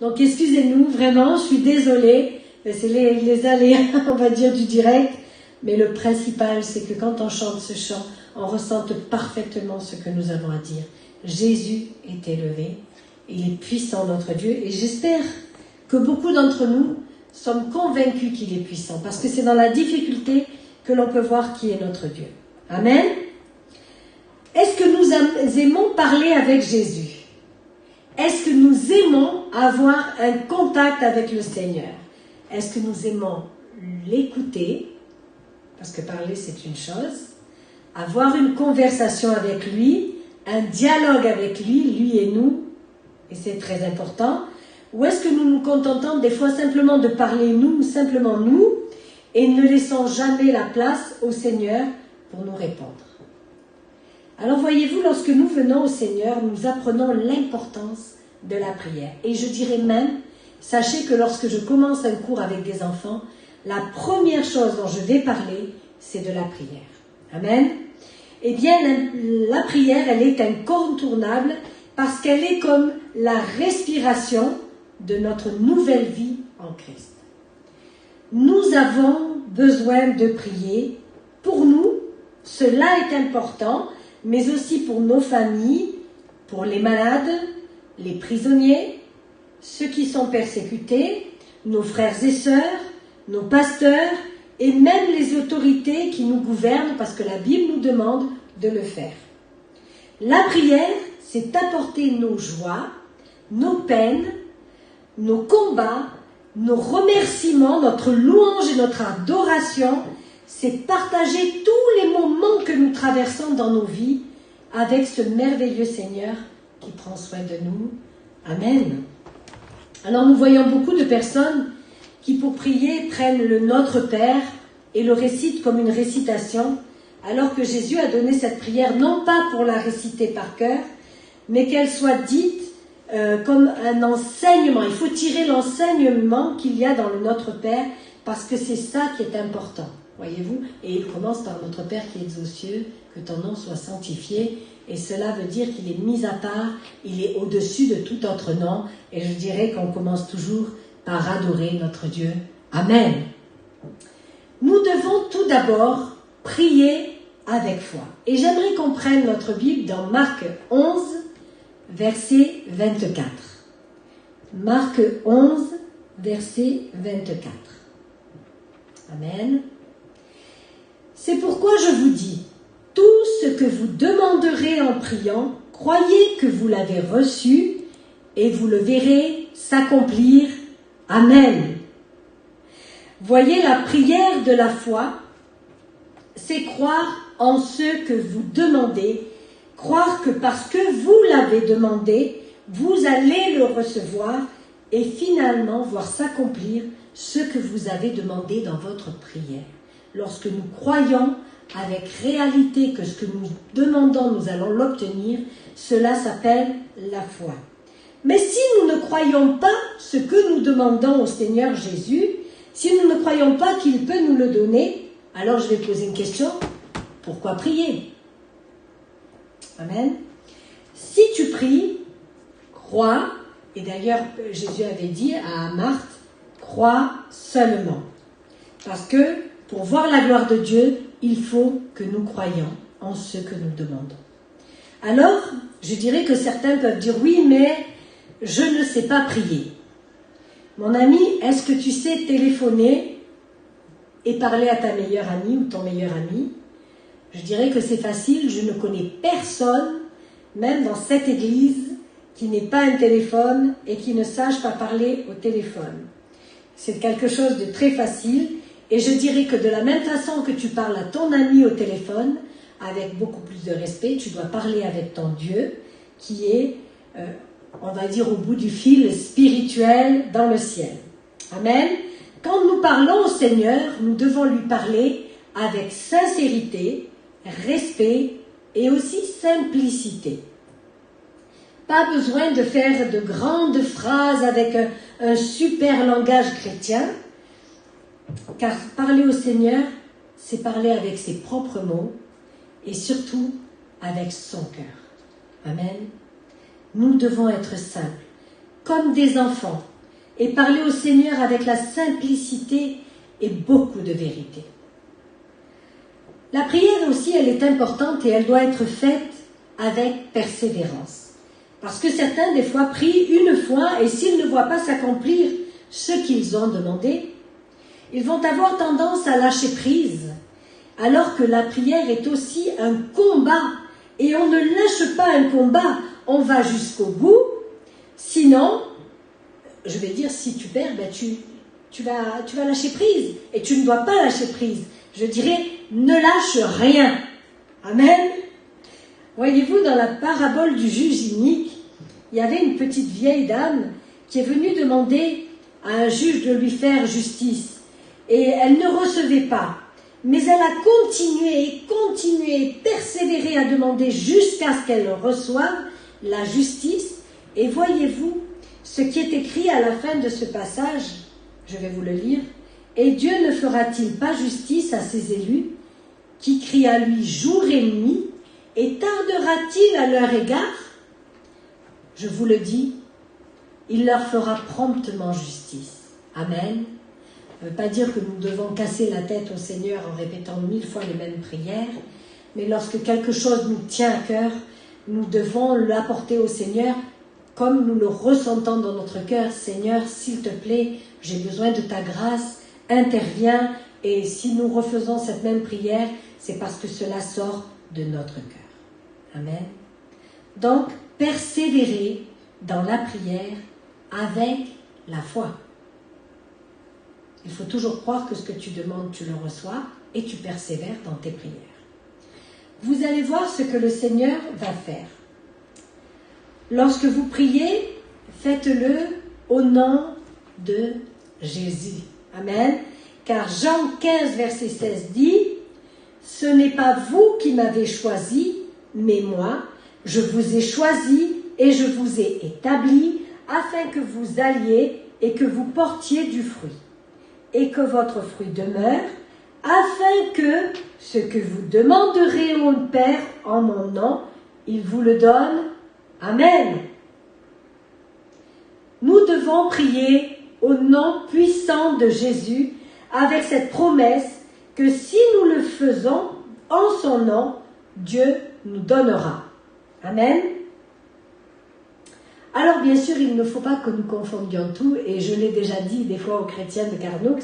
Donc excusez-nous, vraiment, je suis désolée. C'est les aléas, on va dire, du direct. Mais le principal, c'est que quand on chante ce chant, on ressente parfaitement ce que nous avons à dire. Jésus est élevé. Il est puissant, notre Dieu. Et j'espère que beaucoup d'entre nous sommes convaincus qu'il est puissant. Parce que c'est dans la difficulté que l'on peut voir qui est notre Dieu. Amen. Est-ce que nous aimons parler avec Jésus? Est-ce que nous aimons avoir un contact avec le Seigneur? Est-ce que nous aimons l'écouter? Parce que parler, c'est une chose. Avoir une conversation avec lui, un dialogue avec lui, lui et nous, et c'est très important. Ou est-ce que nous nous contentons des fois simplement de parler nous, simplement nous, et ne laissons jamais la place au Seigneur pour nous répondre? Alors voyez-vous, lorsque nous venons au Seigneur, nous apprenons l'importance de la prière. Et je dirais même, sachez que lorsque je commence un cours avec des enfants, la première chose dont je vais parler, c'est de la prière. Amen. Eh bien, la prière, elle est incontournable parce qu'elle est comme la respiration de notre nouvelle vie en Christ. Nous avons besoin de prier. Pour nous, cela est important, mais aussi pour nos familles, pour les malades, les prisonniers, ceux qui sont persécutés, nos frères et sœurs, nos pasteurs et même les autorités qui nous gouvernent parce que la Bible nous demande de le faire. La prière, c'est apporter nos joies, nos peines, nos combats, nos remerciements, notre louange et notre adoration. C'est partager tous les moments que nous traversons dans nos vies avec ce merveilleux Seigneur qui prend soin de nous. Amen. Alors nous voyons beaucoup de personnes qui pour prier prennent le Notre Père et le récitent comme une récitation, alors que Jésus a donné cette prière non pas pour la réciter par cœur, mais qu'elle soit dite comme un enseignement. Il faut tirer l'enseignement qu'il y a dans le Notre Père, parce que c'est ça qui est important, voyez-vous. Et il commence par Notre Père qui es aux cieux, que ton nom soit sanctifié. Et cela veut dire qu'il est mis à part, il est au-dessus de tout autre nom. Et je dirais qu'on commence toujours par adorer notre Dieu. Amen. Nous devons tout d'abord prier avec foi. Et j'aimerais qu'on prenne notre Bible dans Marc 11, verset 24. Marc 11, verset 24. Amen. C'est pourquoi je vous dis, tout ce que vous demanderez en priant, croyez que vous l'avez reçu et vous le verrez s'accomplir. Amen. Voyez, la prière de la foi, c'est croire en ce que vous demandez, croire que parce que vous l'avez demandé, vous allez le recevoir et finalement voir s'accomplir ce que vous avez demandé dans votre prière. Lorsque nous croyons avec réalité que ce que nous demandons, nous allons l'obtenir, cela s'appelle la foi. Mais si nous ne croyons pas ce que nous demandons au Seigneur Jésus, si nous ne croyons pas qu'il peut nous le donner, alors je vais poser une question, pourquoi prier? Amen. Si tu pries, crois, et d'ailleurs Jésus avait dit à Marthe, crois seulement. Parce que pour voir la gloire de Dieu, il faut que nous croyions en ce que nous demandons. Alors, je dirais que certains peuvent dire, oui, mais je ne sais pas prier. Mon ami, est-ce que tu sais téléphoner et parler à ta meilleure amie ou ton meilleur ami? Je dirais que c'est facile, je ne connais personne, même dans cette église, qui n'ait pas un téléphone et qui ne sache pas parler au téléphone. C'est quelque chose de très facile. Et je dirais que de la même façon que tu parles à ton ami au téléphone, avec beaucoup plus de respect, tu dois parler avec ton Dieu, qui est, on va dire, au bout du fil spirituel dans le ciel. Amen. Quand nous parlons au Seigneur, nous devons lui parler avec sincérité, respect et aussi simplicité. Pas besoin de faire de grandes phrases avec un super langage chrétien, car parler au Seigneur, c'est parler avec ses propres mots et surtout avec son cœur. Amen. Nous devons être simples. comme des enfants et parler au Seigneur avec la simplicité et beaucoup de vérité. La prière aussi, elle est importante et elle doit être faite avec persévérance. Parce que certains, des fois, prient une fois et s'ils ne voient pas s'accomplir ce qu'ils ont demandé, ils vont avoir tendance à lâcher prise, alors que la prière est aussi un combat. Et on ne lâche pas un combat, on va jusqu'au bout. Sinon, je vais dire, si tu perds, ben tu vas lâcher prise. Et tu ne dois pas lâcher prise. Je dirais, ne lâche rien. Amen. Voyez-vous, dans la parabole du juge inique, il y avait une petite vieille dame qui est venue demander à un juge de lui faire justice. Et elle ne recevait pas. Mais elle a continué, persévéré à demander jusqu'à ce qu'elle reçoive la justice. Et voyez-vous ce qui est écrit à la fin de ce passage, je vais vous le lire. Et Dieu ne fera-t-il pas justice à ses élus, qui crient à lui jour et nuit, et tardera-t-il à leur égard? Je vous le dis, il leur fera promptement justice. Amen. Ça ne veut pas dire que nous devons casser la tête au Seigneur en répétant 1000 fois les mêmes prières, mais lorsque quelque chose nous tient à cœur, nous devons l'apporter au Seigneur comme nous le ressentons dans notre cœur. Seigneur, s'il te plaît, j'ai besoin de ta grâce, interviens, et si nous refaisons cette même prière, c'est parce que cela sort de notre cœur. Amen. Donc, persévérer dans la prière avec la foi. Il faut toujours croire que ce que tu demandes, tu le reçois et tu persévères dans tes prières. Vous allez voir ce que le Seigneur va faire. Lorsque vous priez, faites-le au nom de Jésus. Amen. Car Jean 15, verset 16 dit, « Ce n'est pas vous qui m'avez choisi, mais moi, je vous ai choisi et je vous ai établi afin que vous alliez et que vous portiez du fruit. Et que votre fruit demeure, afin que ce que vous demanderez au Père en mon nom, il vous le donne. Amen. » Nous devons prier au nom puissant de Jésus avec cette promesse que si nous le faisons en son nom, Dieu nous donnera. Amen. Alors bien sûr, il ne faut pas que nous confondions tout, et je l'ai déjà dit des fois aux chrétiens de Carnoux.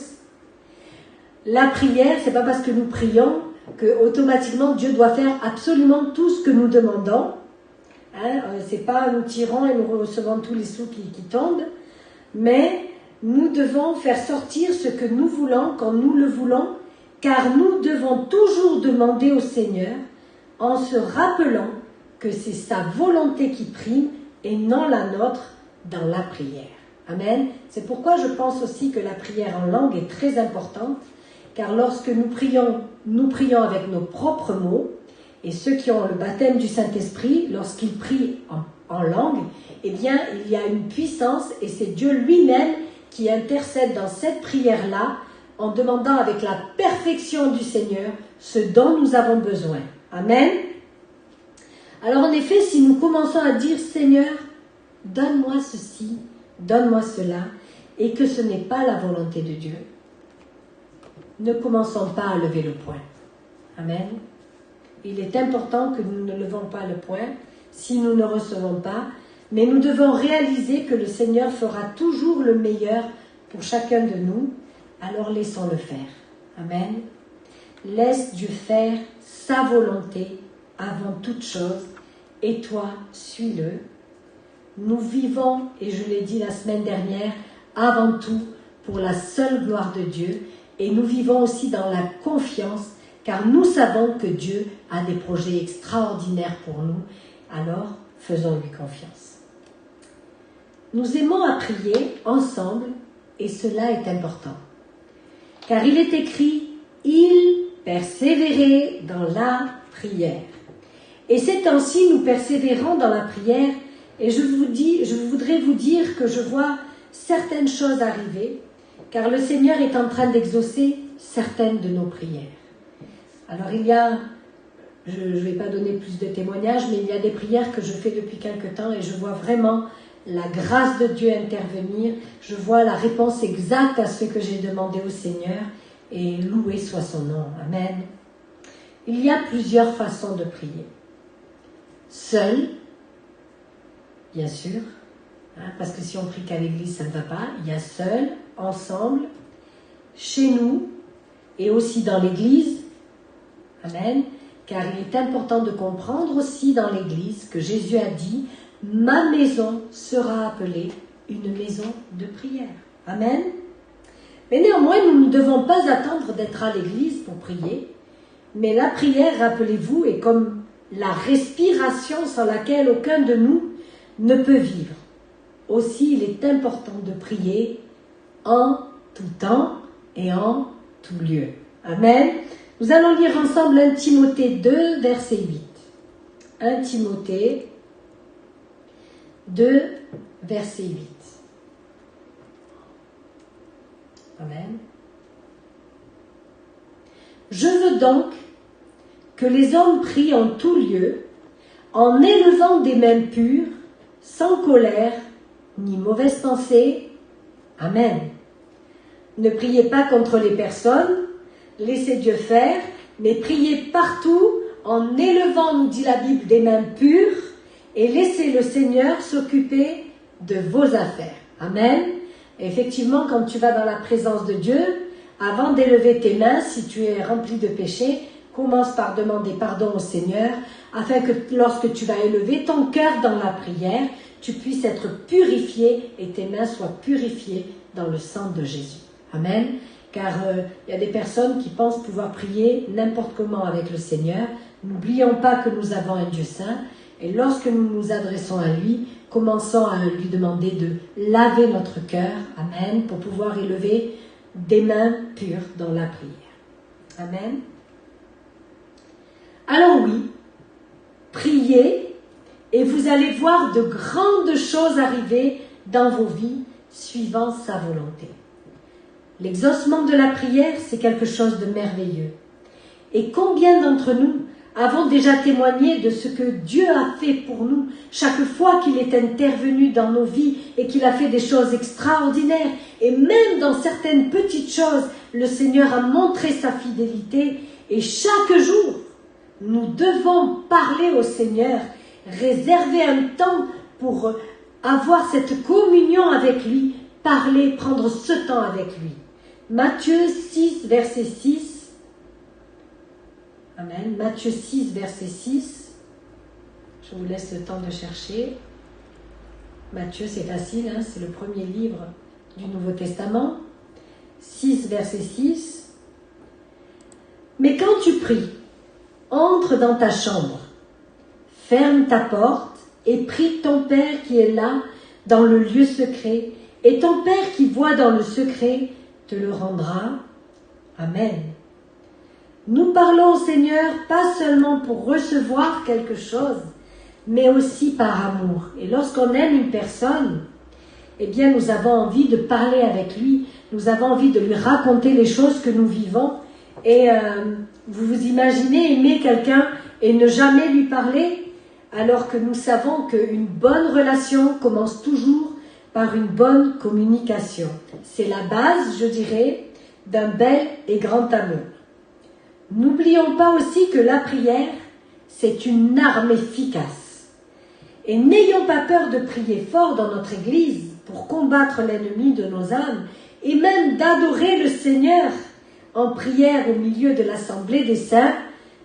La prière, c'est pas parce que nous prions que automatiquement Dieu doit faire absolument tout ce que nous demandons. C'est pas nous tirons et nous recevons tous les sous qui tombent, mais nous devons faire sortir ce que nous voulons quand nous le voulons, car nous devons toujours demander au Seigneur en se rappelant que c'est sa volonté qui prime et non la nôtre dans la prière. Amen. C'est pourquoi je pense aussi que la prière en langue est très importante, car lorsque nous prions avec nos propres mots, et ceux qui ont le baptême du Saint-Esprit, lorsqu'ils prient en langue, eh bien, il y a une puissance, et c'est Dieu lui-même qui intercède dans cette prière-là, en demandant avec la perfection du Seigneur ce dont nous avons besoin. Amen. Alors en effet, si nous commençons à dire « Seigneur, donne-moi ceci, donne-moi cela », et que ce n'est pas la volonté de Dieu, ne commençons pas à lever le poing. Amen. Il est important que nous ne levons pas le poing si nous ne recevons pas, mais nous devons réaliser que le Seigneur fera toujours le meilleur pour chacun de nous, alors laissons-le faire. Amen. Laisse Dieu faire sa volonté avant toute chose, et toi, suis-le. Nous vivons, et je l'ai dit la semaine dernière, avant tout pour la seule gloire de Dieu, et nous vivons aussi dans la confiance, car nous savons que Dieu a des projets extraordinaires pour nous, alors faisons-lui confiance. Nous aimons à prier ensemble, et cela est important. Car il est écrit, il persévérait dans la prière. Et ces temps-ci, nous persévérons dans la prière, et je voudrais vous dire que je vois certaines choses arriver, car le Seigneur est en train d'exaucer certaines de nos prières. Alors je ne vais pas donner plus de témoignages, mais il y a des prières que je fais depuis quelque temps, et je vois vraiment la grâce de Dieu intervenir, je vois la réponse exacte à ce que j'ai demandé au Seigneur, et loué soit son nom. Amen. Il y a plusieurs façons de prier. Seul, bien sûr, parce que si on prie qu'à l'église, ça ne va pas. Il y a seul, ensemble, chez nous, et aussi dans l'église. Amen. Car il est important de comprendre aussi dans l'église que Jésus a dit « Ma maison sera appelée une maison de prière ». Amen. Mais néanmoins, nous ne devons pas attendre d'être à l'église pour prier. Mais la prière, rappelez-vous, est comme la respiration sans laquelle aucun de nous ne peut vivre. Aussi, il est important de prier en tout temps et en tout lieu. Amen. Nous allons lire ensemble 1 Timothée 2, verset 8. 1 Timothée 2, verset 8. Amen. Je veux donc que les hommes prient en tout lieu, en élevant des mains pures, sans colère, ni mauvaise pensée. Amen. Ne priez pas contre les personnes, laissez Dieu faire, mais priez partout en élevant, nous dit la Bible, des mains pures et laissez le Seigneur s'occuper de vos affaires. Amen. Et effectivement, quand tu vas dans la présence de Dieu, avant d'élever tes mains, si tu es rempli de péché, commence par demander pardon au Seigneur, afin que lorsque tu vas élever ton cœur dans la prière, tu puisses être purifié et tes mains soient purifiées dans le sang de Jésus. Amen. Car il y a des personnes qui pensent pouvoir prier n'importe comment avec le Seigneur. N'oublions pas que nous avons un Dieu saint. Et lorsque nous nous adressons à lui, commençons à lui demander de laver notre cœur. Amen. Pour pouvoir élever des mains pures dans la prière. Amen. Alors oui, priez et vous allez voir de grandes choses arriver dans vos vies suivant sa volonté. L'exaucement de la prière, c'est quelque chose de merveilleux. Et combien d'entre nous avons déjà témoigné de ce que Dieu a fait pour nous chaque fois qu'il est intervenu dans nos vies et qu'il a fait des choses extraordinaires. Et même dans certaines petites choses, le Seigneur a montré sa fidélité. Et chaque jour, nous devons parler au Seigneur, réserver un temps pour avoir cette communion avec lui, parler, prendre ce temps avec lui. Matthieu 6, verset 6. Amen. Matthieu 6, verset 6. Je vous laisse le temps de chercher. Matthieu, c'est facile, c'est le premier livre du Nouveau Testament. 6, verset 6. Mais quand tu pries, entre dans ta chambre, ferme ta porte et prie ton Père qui est là, dans le lieu secret, et ton Père qui voit dans le secret te le rendra. Amen. Nous parlons au Seigneur pas seulement pour recevoir quelque chose, mais aussi par amour. Et lorsqu'on aime une personne, eh bien nous avons envie de parler avec lui, nous avons envie de lui raconter les choses que nous vivons. Et vous vous imaginez aimer quelqu'un et ne jamais lui parler, alors que nous savons qu'une bonne relation commence toujours par une bonne communication. C'est la base, je dirais, d'un bel et grand amour. N'oublions pas aussi que la prière, c'est une arme efficace. Et n'ayons pas peur de prier fort dans notre Église pour combattre l'ennemi de nos âmes et même d'adorer le Seigneur en prière au milieu de l'assemblée des saints,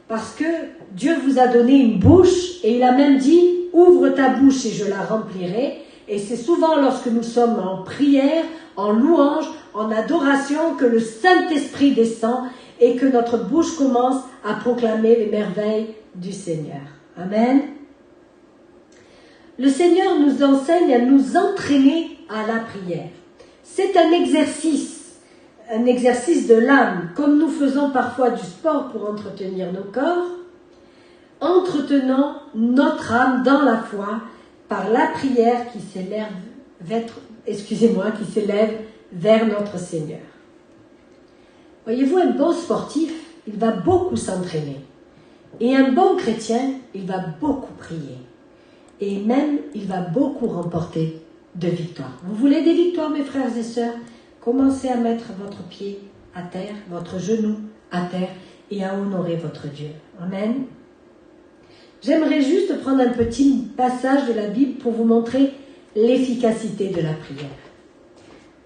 parce que Dieu vous a donné une bouche et il a même dit « Ouvre ta bouche et je la remplirai ». Et c'est souvent lorsque nous sommes en prière, en louange, en adoration, que le Saint-Esprit descend et que notre bouche commence à proclamer les merveilles du Seigneur. Amen. Le Seigneur nous enseigne à nous entraîner à la prière. C'est un exercice de l'âme, comme nous faisons parfois du sport pour entretenir nos corps. Entretenons notre âme dans la foi par la prière qui s'élève vers notre Seigneur. Voyez-vous, un bon sportif, il va beaucoup s'entraîner. Et un bon chrétien, il va beaucoup prier. Et même, il va beaucoup remporter de victoire. Vous voulez des victoires, mes frères et sœurs? Commencez à mettre votre pied à terre, votre genou à terre et à honorer votre Dieu. Amen. J'aimerais juste prendre un petit passage de la Bible pour vous montrer l'efficacité de la prière.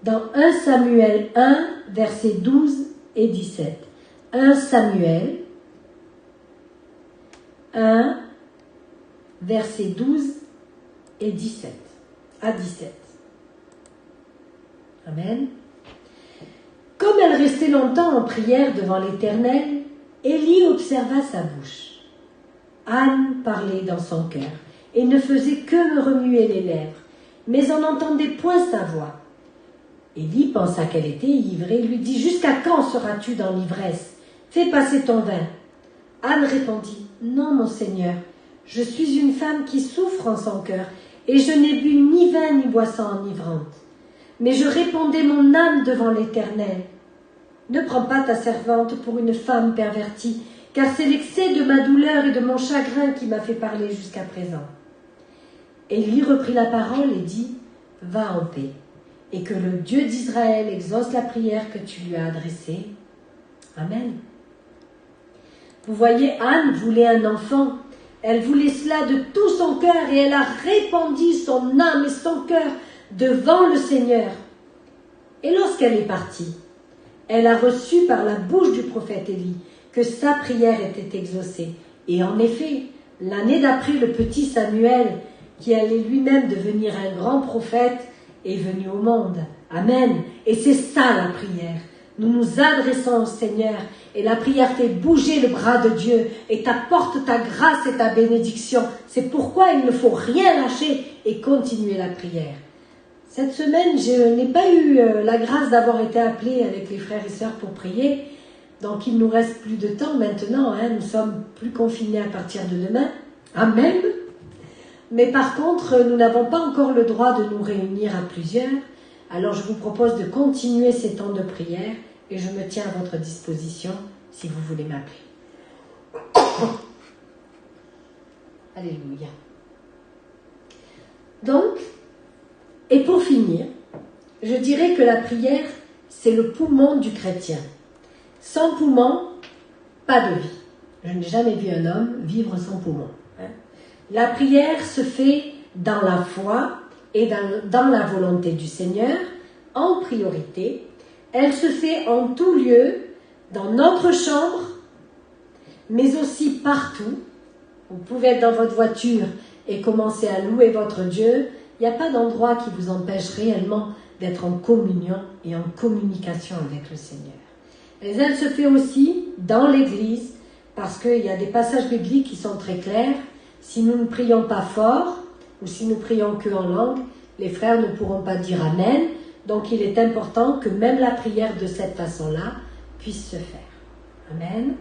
Dans 1 Samuel 1, versets 12 et 17. 1 Samuel 1, versets 12 et 17. À 17. Amen. Comme elle restait longtemps en prière devant l'Éternel, Élie observa sa bouche. Anne parlait dans son cœur et ne faisait que remuer les lèvres, mais on n'entendait point sa voix. Élie pensa qu'elle était ivre et lui dit « Jusqu'à quand seras-tu dans l'ivresse? Fais passer ton vin. » Anne répondit « Non, mon Seigneur, je suis une femme qui souffre en son cœur et je n'ai bu ni vin ni boisson enivrante. Mais je répondais mon âme devant l'Éternel. Ne prends pas ta servante pour une femme pervertie, car c'est l'excès de ma douleur et de mon chagrin qui m'a fait parler jusqu'à présent. » Élie reprit la parole et dit « Va en paix, et que le Dieu d'Israël exauce la prière que tu lui as adressée. Amen. » Vous voyez, Anne voulait un enfant. Elle voulait cela de tout son cœur et elle a répandu son âme et son cœur devant le Seigneur. Et lorsqu'elle est partie, elle a reçu par la bouche du prophète Élie que sa prière était exaucée. Et en effet, l'année d'après, le petit Samuel, qui allait lui-même devenir un grand prophète, est venu au monde. Amen. Et c'est ça la prière. Nous nous adressons au Seigneur et la prière fait bouger le bras de Dieu et t'apporte ta grâce et ta bénédiction. C'est pourquoi il ne faut rien lâcher et continuer la prière. Cette semaine, je n'ai pas eu la grâce d'avoir été appelée avec les frères et sœurs pour prier. Donc il nous reste plus de temps maintenant. Nous sommes plus confinés à partir de demain. Amen. Mais par contre, nous n'avons pas encore le droit de nous réunir à plusieurs. Alors je vous propose de continuer ces temps de prière et je me tiens à votre disposition si vous voulez m'appeler. Alléluia. Donc, et pour finir, je dirais que la prière, c'est le poumon du chrétien. Sans poumon, pas de vie. Je n'ai jamais vu un homme vivre sans poumon. La prière se fait dans la foi et dans la volonté du Seigneur, en priorité. Elle se fait en tout lieu, dans notre chambre, mais aussi partout. Vous pouvez être dans votre voiture et commencer à louer votre Dieu. Il n'y a pas d'endroit qui vous empêche réellement d'être en communion et en communication avec le Seigneur. Et elle se fait aussi dans l'Église, parce qu'il y a des passages bibliques qui sont très clairs. Si nous ne prions pas fort, ou si nous prions que en langue, les frères ne pourront pas dire Amen. Donc il est important que même la prière de cette façon-là puisse se faire. Amen.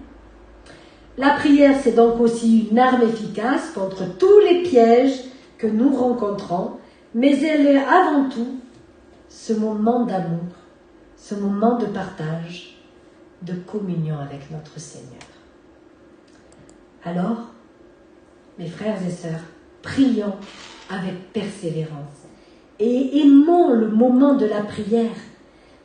La prière, c'est donc aussi une arme efficace contre tous les pièges que nous rencontrons, mais elle est avant tout ce moment d'amour, ce moment de partage, de communion avec notre Seigneur. Alors, mes frères et sœurs, prions avec persévérance et aimons le moment de la prière,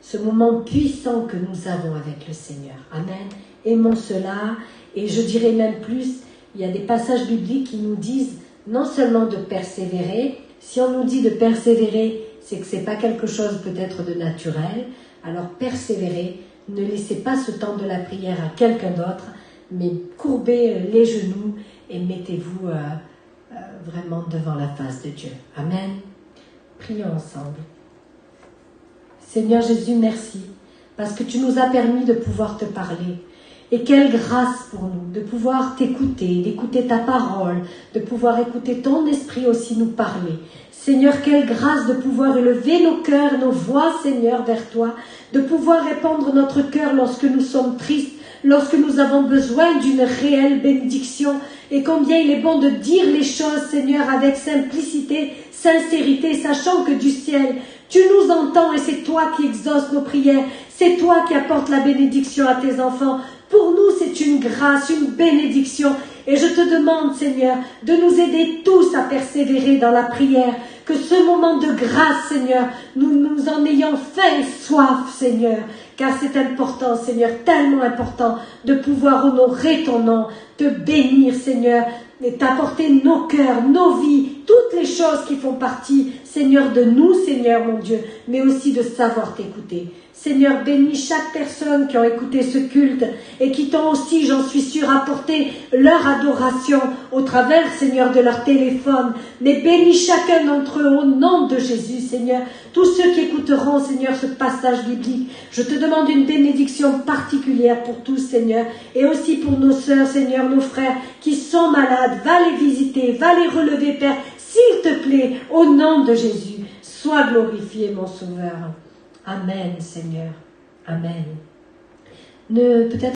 ce moment puissant que nous avons avec le Seigneur. Amen. Aimons cela, et je dirais même plus, il y a des passages bibliques qui nous disent non seulement de persévérer. Si on nous dit de persévérer, c'est que ce n'est pas quelque chose peut-être de naturel. Alors persévérez, ne laissez pas ce temps de la prière à quelqu'un d'autre, mais courbez les genoux et mettez-vous vraiment devant la face de Dieu. Amen. Prions ensemble. Seigneur Jésus, merci, parce que tu nous as permis de pouvoir te parler. Et quelle grâce pour nous de pouvoir t'écouter, d'écouter ta parole, de pouvoir écouter ton esprit aussi nous parler. Seigneur, quelle grâce de pouvoir élever nos cœurs, nos voix, Seigneur, vers toi, de pouvoir répandre notre cœur lorsque nous sommes tristes, lorsque nous avons besoin d'une réelle bénédiction. Et combien il est bon de dire les choses, Seigneur, avec simplicité, sincérité, sachant que du ciel, tu nous entends et c'est toi qui exauces nos prières. C'est toi qui apportes la bénédiction à tes enfants. Pour nous, c'est une grâce, une bénédiction. Et je te demande, Seigneur, de nous aider tous à persévérer dans la prière. Que ce moment de grâce, Seigneur, nous en ayons faim et soif, Seigneur. Car c'est important, Seigneur, tellement important de pouvoir honorer ton nom, te bénir, Seigneur, et t'apporter nos cœurs, nos vies, toutes les choses qui font partie, Seigneur, de nous, Seigneur, mon Dieu, mais aussi de savoir t'écouter. Seigneur, bénis chaque personne qui a écouté ce culte et qui t'ont aussi, j'en suis sûre, apporté leur adoration au travers, Seigneur, de leur téléphone. Mais bénis chacun d'entre eux au nom de Jésus, Seigneur. Tous ceux qui écouteront, Seigneur, ce passage biblique, je te demande une bénédiction particulière pour tous, Seigneur, et aussi pour nos sœurs, Seigneur, nos frères qui sont malades. Va les visiter, va les relever, Père, s'il te plaît, au nom de Jésus. Sois glorifié, mon Sauveur. Amen, Seigneur. Amen. Peut-être